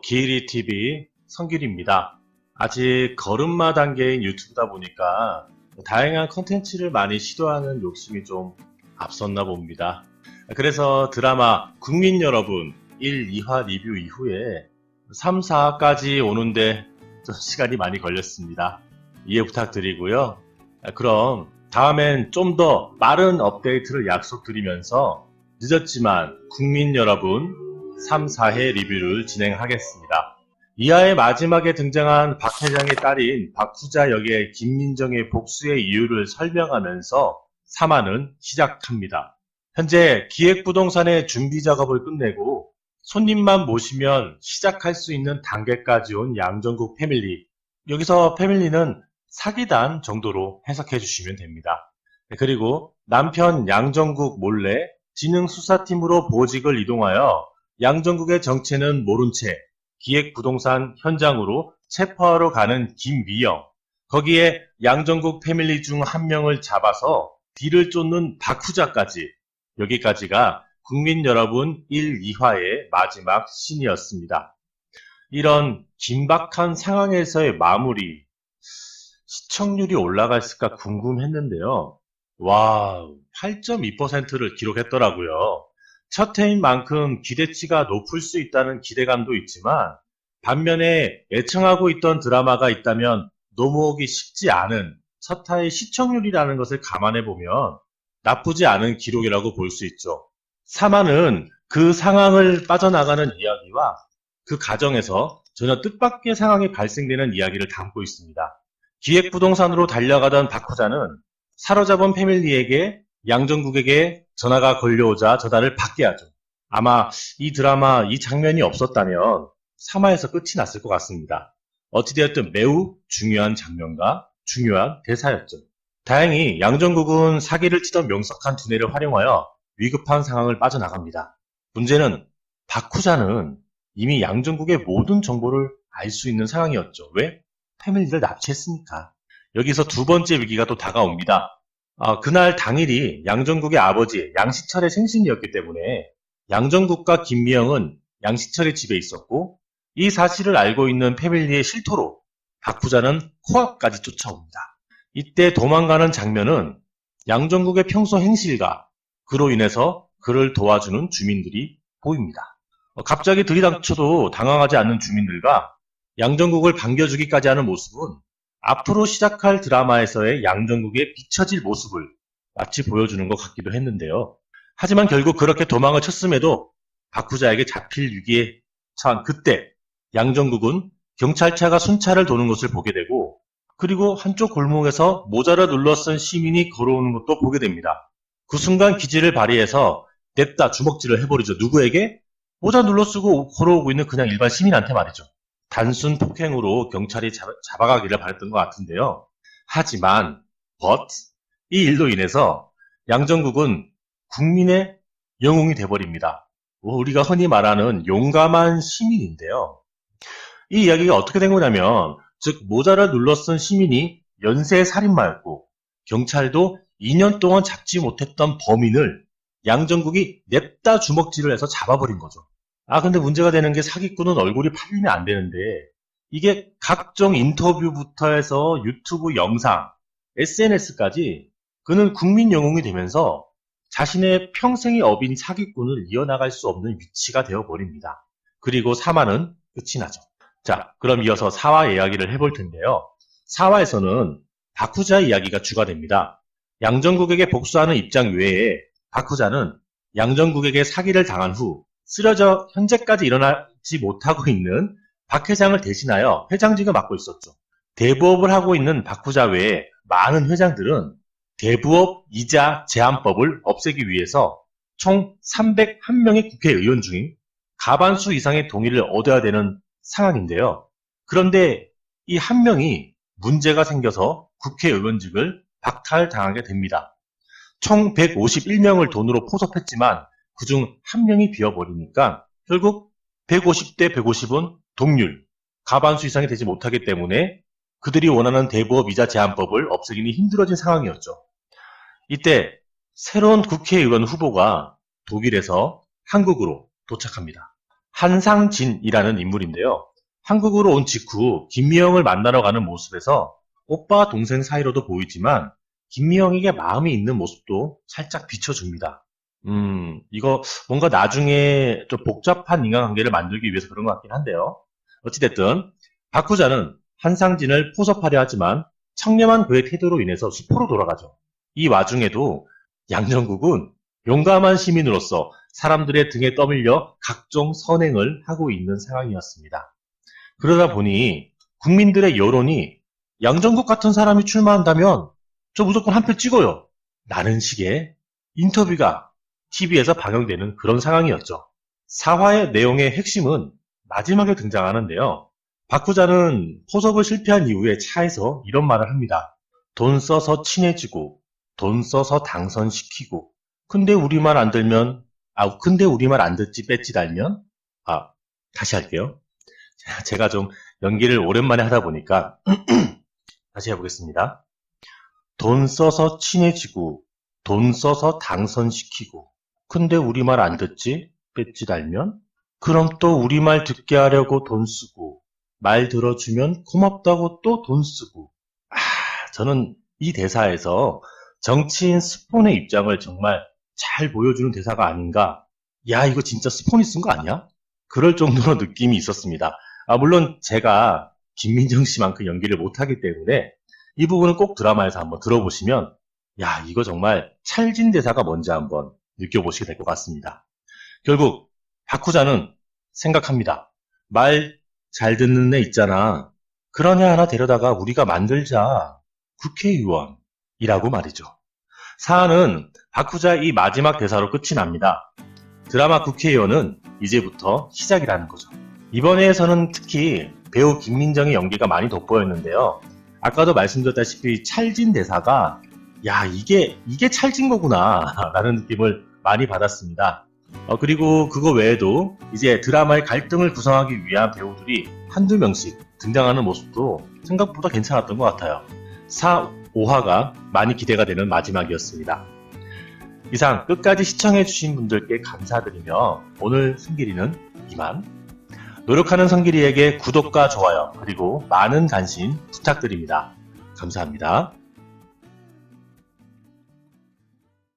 기리TV 성길입니다. 아직 걸음마 단계인 유튜브다 보니까 다양한 컨텐츠를 많이 시도하는 욕심이 좀 앞섰나 봅니다. 그래서 드라마 국민 여러분 1, 2화 리뷰 이후에 3, 4화까지 오는데 좀 시간이 많이 걸렸습니다. 이해 부탁드리고요. 그럼 다음엔 좀 더 빠른 업데이트를 약속드리면서 늦었지만 국민 여러분 3, 4회 리뷰를 진행하겠습니다. 2화의 마지막에 등장한 박 회장의 딸인 박후자 역의 김민정의 복수의 이유를 설명하면서 3화는 시작합니다. 현재 기획부동산의 준비 작업을 끝내고 손님만 모시면 시작할 수 있는 단계까지 온 양정국 패밀리. 여기서 패밀리는 사기단 정도로 해석해 주시면 됩니다. 그리고 남편 양정국 몰래 진흥수사팀으로 보직을 이동하여 양정국의 정체는 모른 채 기획부동산 현장으로 체포하러 가는 김미영. 거기에 양정국 패밀리 중 한 명을 잡아서 뒤를 쫓는 박후자까지. 여기까지가 국민 여러분 1, 2화의 마지막 씬이었습니다. 이런 긴박한 상황에서의 마무리, 시청률이 올라갔을까 궁금했는데요. 와, 8.2%를 기록했더라고요. 첫 회인 만큼 기대치가 높을 수 있다는 기대감도 있지만 반면에 애청하고 있던 드라마가 있다면 넘어오기 쉽지 않은 첫 화의 시청률이라는 것을 감안해보면 나쁘지 않은 기록이라고 볼 수 있죠. 3화는 그 상황을 빠져나가는 이야기와 그 과정에서 전혀 뜻밖의 상황이 발생되는 이야기를 담고 있습니다. 기획부동산으로 달려가던 박후자는 사로잡은 패밀리에게 양정국에게 전화가 걸려오자 전화를 받게 하죠. 아마 이 드라마 이 장면이 없었다면 3화에서 끝이 났을 것 같습니다. 어찌되었든 매우 중요한 장면과 중요한 대사였죠. 다행히 양정국은 사기를 치던 명석한 두뇌를 활용하여 위급한 상황을 빠져나갑니다. 문제는 박후자는 이미 양정국의 모든 정보를 알 수 있는 상황이었죠. 왜? 패밀리를 납치했으니까. 여기서 두 번째 위기가 또 다가옵니다. 그날 당일이 양정국의 아버지 양시철의 생신이었기 때문에 양정국과 김미영은 양시철의 집에 있었고 이 사실을 알고 있는 패밀리의 실토로 박후자는 코앞까지 쫓아옵니다. 이때 도망가는 장면은 양정국의 평소 행실과 그로 인해서 그를 도와주는 주민들이 보입니다. 갑자기 들이닥쳐도 당황하지 않는 주민들과 양정국을 반겨주기까지 하는 모습은 앞으로 시작할 드라마에서의 양정국의 비춰질 모습을 마치 보여주는 것 같기도 했는데요. 하지만 결국 그렇게 도망을 쳤음에도 박후자에게 잡힐 위기에 처한 그때 양정국은 경찰차가 순찰을 도는 것을 보게 되고 그리고 한쪽 골목에서 모자를 눌러 쓴 시민이 걸어오는 것도 보게 됩니다. 그 순간 기지를 발휘해서 냅다 주먹질을 해버리죠. 누구에게? 모자 눌러 쓰고 걸어오고 있는 그냥 일반 시민한테 말이죠. 단순 폭행으로 경찰이 잡아가기를 바랬던 것 같은데요. 하지만 이 일로 인해서 양정국은 국민의 영웅이 돼버립니다. 우리가 흔히 말하는 용감한 시민인데요. 이 이야기가 어떻게 된 거냐면 즉 모자를 눌러 쓴 시민이 연쇄 살인마였고 경찰도 2년 동안 잡지 못했던 범인을 양정국이 냅다 주먹질을 해서 잡아버린 거죠. 근데 문제가 되는 게 사기꾼은 얼굴이 팔리면 안 되는데 이게 각종 인터뷰부터 해서 유튜브 영상, SNS까지 그는 국민 영웅이 되면서 자신의 평생의 업인 사기꾼을 이어나갈 수 없는 위치가 되어버립니다. 그리고 3화는 끝이 나죠. 자, 그럼 이어서 4화 이야기를 해볼 텐데요. 4화에서는 박후자 이야기가 주가 됩니다. 양정국에게 복수하는 입장 외에 박후자는 양정국에게 사기를 당한 후 쓰러져 현재까지 일어나지 못하고 있는 박 회장을 대신하여 회장직을 맡고 있었죠. 대부업을 하고 있는 박후자 외에 많은 회장들은 대부업 이자 제한법을 없애기 위해서 총 301명의 국회의원 중 과반수 이상의 동의를 얻어야 되는 상황인데요. 그런데 이 한 명이 문제가 생겨서 국회의원직을 박탈당하게 됩니다. 총 151명을 돈으로 포섭했지만 그중 한 명이 비어버리니까 결국 150대 150은 동률, 과반수 이상이 되지 못하기 때문에 그들이 원하는 대부업 이자 제한법을 없애기는 힘들어진 상황이었죠. 이때 새로운 국회의원 후보가 독일에서 한국으로 도착합니다. 한상진이라는 인물인데요. 한국으로 온 직후 김미영을 만나러 가는 모습에서 오빠 동생 사이로도 보이지만 김미영에게 마음이 있는 모습도 살짝 비춰줍니다. 이거 뭔가 나중에 좀 복잡한 인간관계를 만들기 위해서 그런 것 같긴 한데요. 어찌됐든 바쿠자는 한상진을 포섭하려 하지만 청렴한 그의 태도로 인해서 수포로 돌아가죠. 이 와중에도 양정국은 용감한 시민으로서 사람들의 등에 떠밀려 각종 선행을 하고 있는 상황이었습니다. 그러다 보니 국민들의 여론이 양정국 같은 사람이 출마한다면 저 무조건 한 표 찍어요. 라는 식의 인터뷰가 TV에서 방영되는 그런 상황이었죠. 사화의 내용의 핵심은 마지막에 등장하는데요. 바쿠자는 포섭을 실패한 이후에 차에서 이런 말을 합니다. 돈 써서 친해지고, 돈 써서 당선시키고, 근데 우리 말 안 들면, 근데 우리 말 안 듣지 뺏지 달면? 다시 할게요. 제가 좀 연기를 오랜만에 하다 보니까, 다시 해보겠습니다. 돈 써서 친해지고, 돈 써서 당선시키고, 근데 우리 말 안 듣지 뺏지 달면? 그럼 또 우리 말 듣게 하려고 돈 쓰고, 말 들어주면 고맙다고 또 돈 쓰고. 저는 이 대사에서 정치인 스폰의 입장을 정말 잘 보여주는 대사가 아닌가. 야, 이거 진짜 스폰이 쓴 거 아니야? 그럴 정도로 느낌이 있었습니다. 물론 제가 김민정 씨만큼 연기를 못하기 때문에 이 부분은 꼭 드라마에서 한번 들어보시면 야, 이거 정말 찰진 대사가 뭔지 한번 느껴보시게 될 것 같습니다. 결국 바쿠자는 생각합니다. 말 잘 듣는 애 있잖아. 그런 애 하나 데려다가 우리가 만들자. 국회의원이라고 말이죠. 사안은 바쿠자 이 마지막 대사로 끝이 납니다. 드라마 국회의원은 이제부터 시작이라는 거죠. 이번 회에서는 특히 배우 김민정의 연기가 많이 돋보였는데요. 아까도 말씀드렸다시피 찰진 대사가 야, 이게 찰진 거구나 라는 느낌을 많이 받았습니다. 그리고 그거 외에도 이제 드라마의 갈등을 구성하기 위한 배우들이 한두 명씩 등장하는 모습도 생각보다 괜찮았던 것 같아요. 4, 5화가 많이 기대가 되는 마지막이었습니다. 이상 끝까지 시청해주신 분들께 감사드리며 오늘 성길이는 이만. 노력하는 성길이에게 구독과 좋아요 그리고 많은 관심 부탁드립니다. 감사합니다.